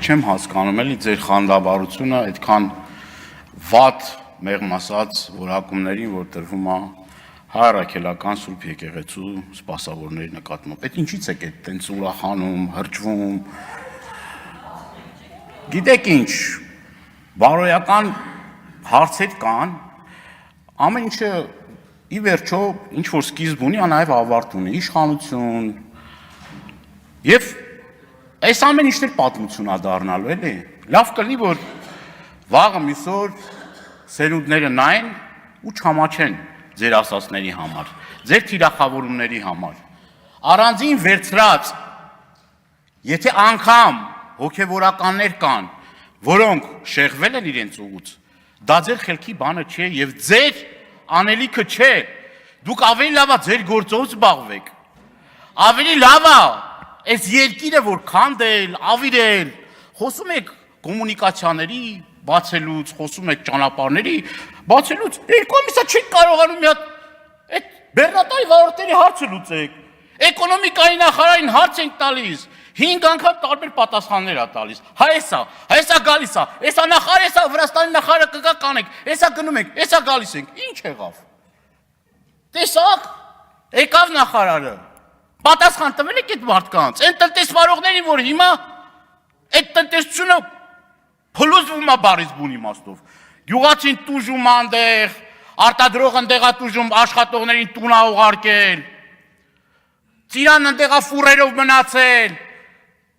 չեմ հասկանում էլի ձեր խանդավառությունը այդքան վատ մեղմ ասած որակումներին, որ տրվում է հայրաքելական Սուրբ եկեղեցու սպասավորների նկատմամբ։ Այդ ինչից եք այդ տենց ուրախանում, հրճվում։ Գիտեք ինչ, բարոյական հարցեր կան, ամեն ինչը ի վերջո ինչ որ սկիզբ ունի, նաև ավարտ ունի, իշխանություն։ Եվ այս ամեն ինչն էլ պատմություն է դառնալու, էլի։ Լավ կլինի, որ վաղը մյուս օր սերունդները նային ու չհամաչեն ձեր ասածների համար, ձեր թիրախավորումների համար։ Առանձին վերցրած, եթե անգամ հոգևորականներ կան, որոնք շեղվել են իրենց ուղուց, դա ձեր խելքի բանը չէ եւ ձեր անելիքը չէ։ Դուք ավելի լավ է ձեր գործով զբաղվեք։ Ավելի լավ է այս երկիրը որ քանդել, ավիրել, խոսում եք կոմունիկացիաների բացելուց, խոսում եք ճանապարհների բացելուց, երկու ամիսա չեք կարողանում մի հատ այդ բեռնատարի վարորդների հարցը լուծեք։ Էկոնոմիկայի նախարարին հարց ենք տալիս, 5 անգամ տարբեր պատասխաններ է տալիս։ Հեսա գալիս է, հեսա նախարար, հեսա Վրաստանի նախարարը կգա կանենք, հեսա գնում ենք, հեսա գալիս ենք։ Ինչ եղավ։ Տեսակ, եկավ նախարարը։ Պատասխան տվել եք այդ մարդկանց, այն տնտեսվարողներին, որ հիմա այդ տնտեսությունը փլուզվում է բարից բուն իմաստով։ Գյուղացին տուժում անդեղ, արտադրողը ընդեղա տուժում, աշխատողներին տուն է ուղարկել։ Ծիրան ընդեղա ֆուրերով մնացել։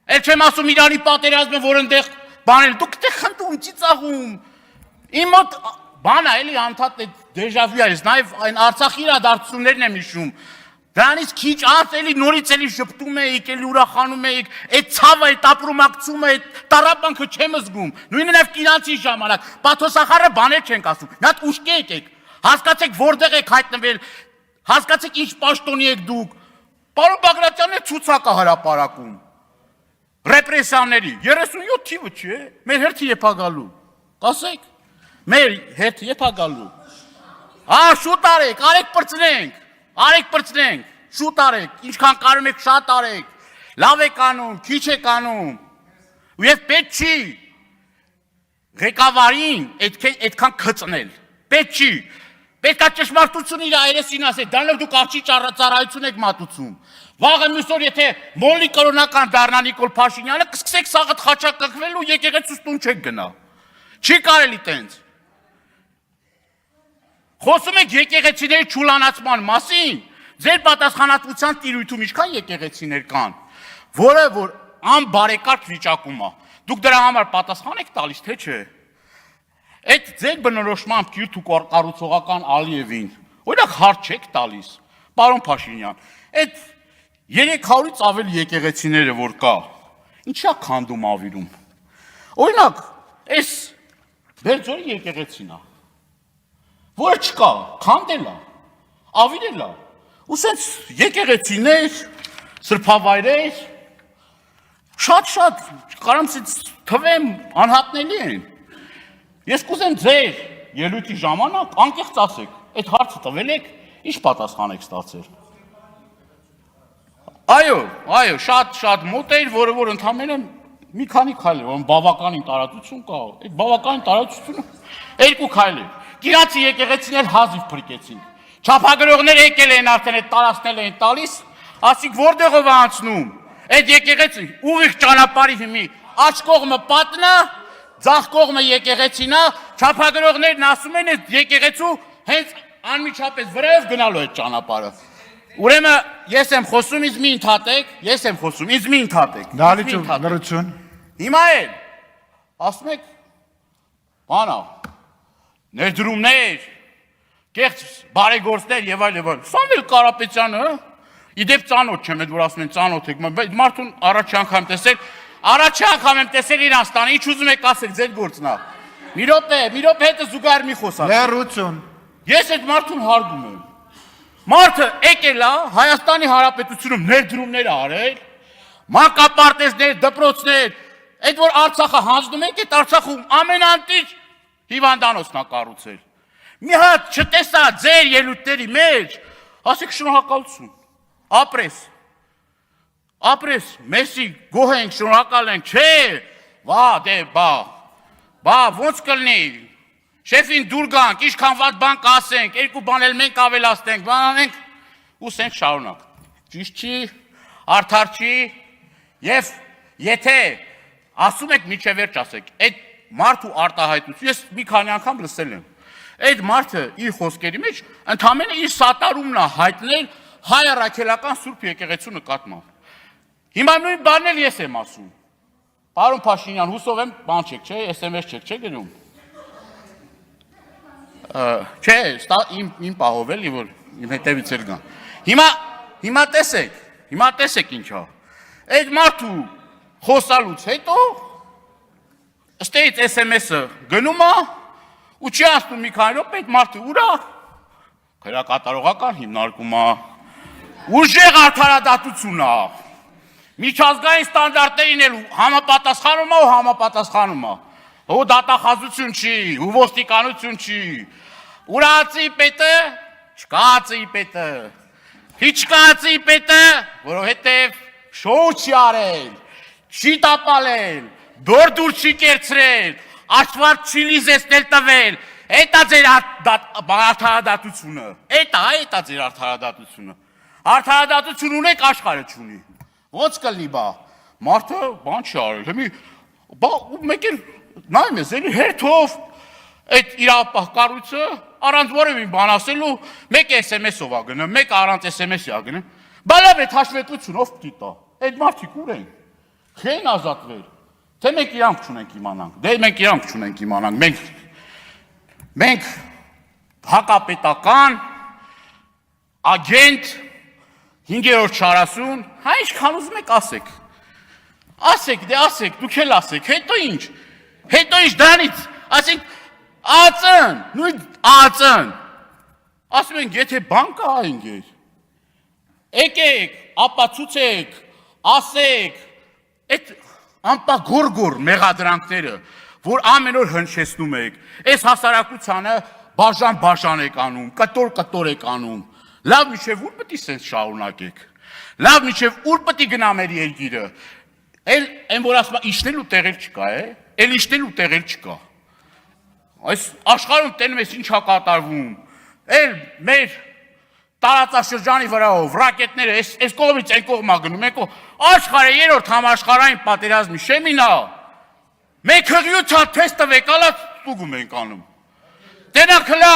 Էլ չեմ ասում Իրանի պատերազմը, որ ընդեղ բանել, դուք դե խնդում, ծիծաղում։ Իմ մոտ բան է, էլի անդադ այդ դեժավյու է, նաև այն Արցախի իրադարձություններն եմ հիշում։ Դրանից քիչ անց էլի նորից էլի շփտում էիք, էլի ուրախանում էիք, այդ ցավը, այդ ապրումակցումը, այդ տառապանքը չեմ զգում։ Նույնը նաև իրանցի ժամանակ, պաթոսախարը բաներ չենք ասում։ Մի հատ ուշքի եկեք, հասկացեք որտեղ եք հայտնվել, հասկացեք ինչ պաշտոնի եք դուք։ Պարոն Բագրատյանն է ցուցակ է հրապարակում։ Ռեպրեսիաների 37 թիվը չէ, մեր հերթը եփա գալու։ Կասեք, մեր հերթը եփա գալու։ Շուտ արեք, արեք պրծնենք, շուտ արեք, ինչքան կարում եք շատ արեք, լավ եք անում, քիչ եք անում, ու և պետք չի ղեկավարին այդքան քծնել, պետք չի, պետք է ճշմարտություն իր այրեսին ասել, դրանով դուք արջի ծառայություն եք մատուցում, վաղը մյուս օր եթե մոլի կրոնական դառնա Նիկոլ Փաշինյանը, կսկսեք սաղդ խաչակակվել ու եկեղեցուց տուն չեք գնա, չի կարելի տենց։ Խոսում եք եկեղեցիների չուլանացման մասին, ձեր պատասխանատվության տիրույթում ինչքան եկեղեցիներ կան, որը որ անբարեկարգ վիճակում է, դուք դրա համար պատասխան եք տալիս, թե չէ։ Այդ ձեր բնորոշմամբ կիրթ ու կառուցողական Ալիևին, օրինակ հարց չեք տալիս, պարոն Փաշինյան, այդ 300-ից ավելի եկեղեցիները որ կա, ինչա քանդում ավիրում։ Օրինակ, այս Բերձորի եկեղեցին է, որը չկա, քանդել է, ավիրել է, ու սենց եկեղեցիներ, սրբավայրեր, շատ, կարամ սենց թվեմ անհատնելի են։ Ես կուզեմ ձեր ելույթի ժամանակ անկեղծ ասեք, այդ հարցը տվել եք, ինչ պատասխան եք ստացել։ Այո, շատ մոտ էր, որը որ ընդամենը մի քանի քայլ էր, որ բավականին տարածություն կա, այդ բավականին տարածությունը 2 քայլ էր։ Կիրացի եկեղեցիներ հազիվ փրկեցինք։ Չափագրողներ եկել են արդեն այդ տարածքներ են տալիս, ասիկ որտեղով անցնում։ Այդ եկեղեցի ուղիղ ճանապարհի հիմի աջ կողմը պատն է, ձախ կողմը եկեղեցին է, չափագրողներն ասում են այդ եկեղեցու հենց անմիջապես վրայով գնալու այդ ճանապարհը։ Ուրեմն ես եմ խոսում, ինձ մի ընդհատեք, Լրություն։ Հիմա էլ ասում եք բանա ներդրումներ, կեղծ բարեգործներ եւ այլ։ Սամվել Կարապետյանը, իդեպ ծանոթ չեմ, այդ որ ասում են ծանոթ եք, մարդուն առաջի անգամ եմ տեսել իրանց տանը, ինչ ուզում եք ասեք, ձեր գործն է։ Մի րոպե հետը զուգահեռ մի խոսա։ Լրություն։ Ես այդ մարդուն հարգում եմ։ Մարդը եկել է Հայաստանի Հանրապետությունում ներդրումներ արել, մանկապարտեզներ, դպրոցներ, այդ որ Արցախը հանձնում եք, այդ Արցախում ամենանտիճ հիվանդանոցն է կառուցել։ Մի հատ չտեսա ձեր ելույթների մեջ, ասեք շնորհակալություն, ապրես, մեսի, գոհ ենք, շնորհակալ ենք, չէ, Վա, դե, բա, ոնց կլնի, շեֆին դուր գանք, իշքան վատ բան կասենք, երկու բան էլ մենք ավելացնենք, բան անենք, ու սենք շարունակ, ճիշտ չի, արդար չի, և եթե ասում եք միջև վերջ ասեք, այդ մարդու արտահայտություն, ես մի քանի անգամ լսել եմ, այդ մարդը իր խոսքերի մեջ ընդամենը իր սատարումն է հայտնել հայ առաքելական Սուրբ եկեղեցու նկատմամբ։ Հիմա նույն բանն էլ ես եմ ասում։ Պարոն Փաշինյան, հուսով եմ, բան չեք, չէ, SMS չեք, չէ գնում։ Չէ, իմ պահով էլի, որ իմ հետևից էլ գան։ Հիմա տեսեք ինչ է։ Այդ մարդու խոսալուց հետո ըստեից SMS-ը գնում է ու չի ասում մի քանի րոպե այդ մարդը ուր է։ Քրեակատարողական հիմնարկում է։ Ուժեղ արդարադատություն է։ Միջազգային ստանդարտներին էլ համապատասխանում է։ Ու դատախազություն չի, ու ոստիկանություն չի։ Ուրացի պետը, չկացի պետը։ Չկացի պետը, որովհետև շոու չի արել, չի տապալել, դուր չի կերցրել, աշխարհ չի լիզեցնել տվել։ Էտա ձեր արդարադատությունը։ Էտա ձեր արդարադատությունը։ Արդարադատություն ունեք, աշխարհը չունի։ Ոնց կլինի բա։ Մարդը բան չի արել։ Բա մեկ էլ նայում ես, էլի հերթով այդ իրապահ կառույցը առանց որևէ բան ասելու մեկ SMS-ով է գնում, մեկ առանց SMS-ի է գնում։ Բա լավ է հաշվետվություն ով պիտի տա։ Այդ մարդիկ ուր են։ Չեն ազատվել։ Թե մենք իրանք չունենք իմանանք։ Դե մենք իրանք չունենք իմանանք։ Մենք հակապետական ագենտ 540, հա ինչքան ուզում եք ասեք։ Ասեք, դե ասեք, դուք էլ ասեք, հետո ինչ դրանից, ասենք, ածն, նույն ածն, ասում ենք, եթե բան կա ինգեր, եկեք, ապացուցեք, ասեք, այդ ամպագորգոր մեղադրանքները, որ ամեն օր հնչեցնում եք, այս հասարակությանը բաժան եք անում, կտոր եք անում, լավ միջև ուր պտի սենց շարունակեք, լավ միջև ուր պտի գնա մեր երկիրը, են որ ասում իշնելու տեղեր չկա, էլ իշնելու տեղեր չկա, այս աշխարհում տենում ես ինչ կատարվում, էլ մեր տարածաշրջանի վրայով, ռակետները, այս կողմից այն կողմա գնում, աշխարհը երրորդ համաշխարհային պատերազմի շեմինա, մենք հղիութա թես տվեք, ալա ստուգում ենք անում, տենակ հլա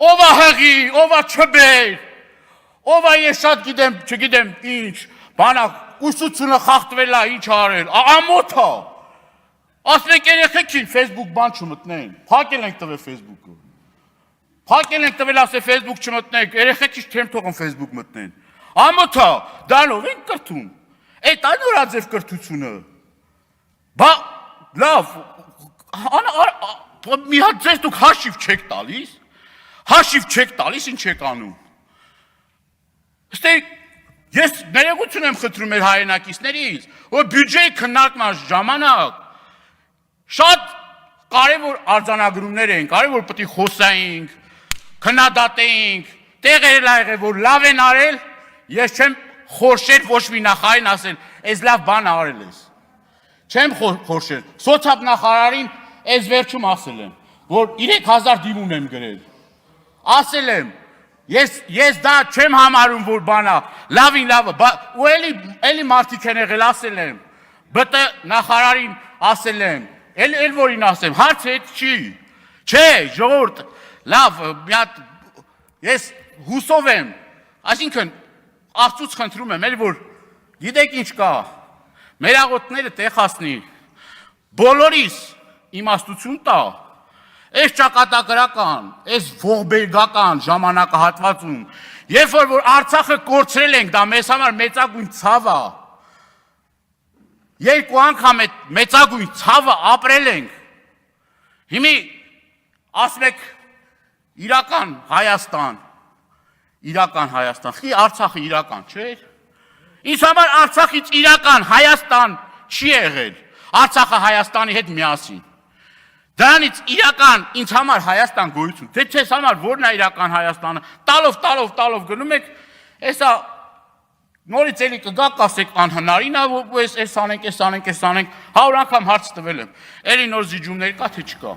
ով է հղի, ով է չբեր, ով է ես շատ գիտեմ, չգիտեմ ինչ, բանակ, ուսությունը խախտվել է, ինչ արել, ամոթ է, ասնեք երեխեքին Facebook բան չմտնեն, փակել ենք տվել Facebook-ը, փակել ենք տվել ասե Facebook չմտնենք, երեխեքից չեմ թողում Facebook մտնեն, ամոթ է, դրանով ենք կրթում, այդ այն նորաձև կրթությունը, բա, լավ, մի հատ ձեզ դուք հաշիվ չեք տալիս, ինչ եք անում, Ստե ես ներողություն եմ խնդրում մեր հայրենակիցներից, որ բյուջեի քննարկման ժամանակ շատ կարևոր արձանագրումներ են, կարևոր պետք է խոսայինք, քննադատեինք, տեղեր եղել, որ լավ են արել, ես չեմ խորշել ոչ մի նախարարին ասել, այս լավ բան արել ես։ Չեմ խորշել։ Սոցիալ-նախարարին այս վերջում ասել եմ, որ 3000 դիմում եմ գրել։ Ասել եմ, ես դա չեմ համարում, որ բանա, լավին լավը, ու էլի մարդիկ են եղել, ասել եմ, բտը նախարարին ասել եմ, էլ որին ասեմ, հարց հետ չի, չէ, ժողովուրդ, լավ, ես հուսով եմ, այսինքն, Աստծուց խնդրում եմ, էլ որ գիտեք ինչ կա, մեր աղոթները տեխասնի, բոլորիս իմաստություն տա, այս ճակատագրական, այս ողբերգական ժամանակահատվածում, երբ որ Արցախը կորցրել ենք, դա մեզ համար մեծագույն ցավ է, երկու անգամ այդ մեծագույն ցավը ապրել ենք, հիմի ասում եք իրական Հայաստան, խի Արցախը իրական չէր, ինձ համար Արցախից իրական Հայաստան չի եղել, Արցախը Հայաստանի հետ միասին, դրանից իրական ինձ համար Հայաստան գոյություն, թե չես համար որն է իրական Հայաստանը, տալով գնում եք, էսա Նորից էլի կգաք, ասեք անհնարին է, որ էս անենք, 100 անգամ հարց տվել եմ։ Էլի նոր զիջումներ կա թե չկա։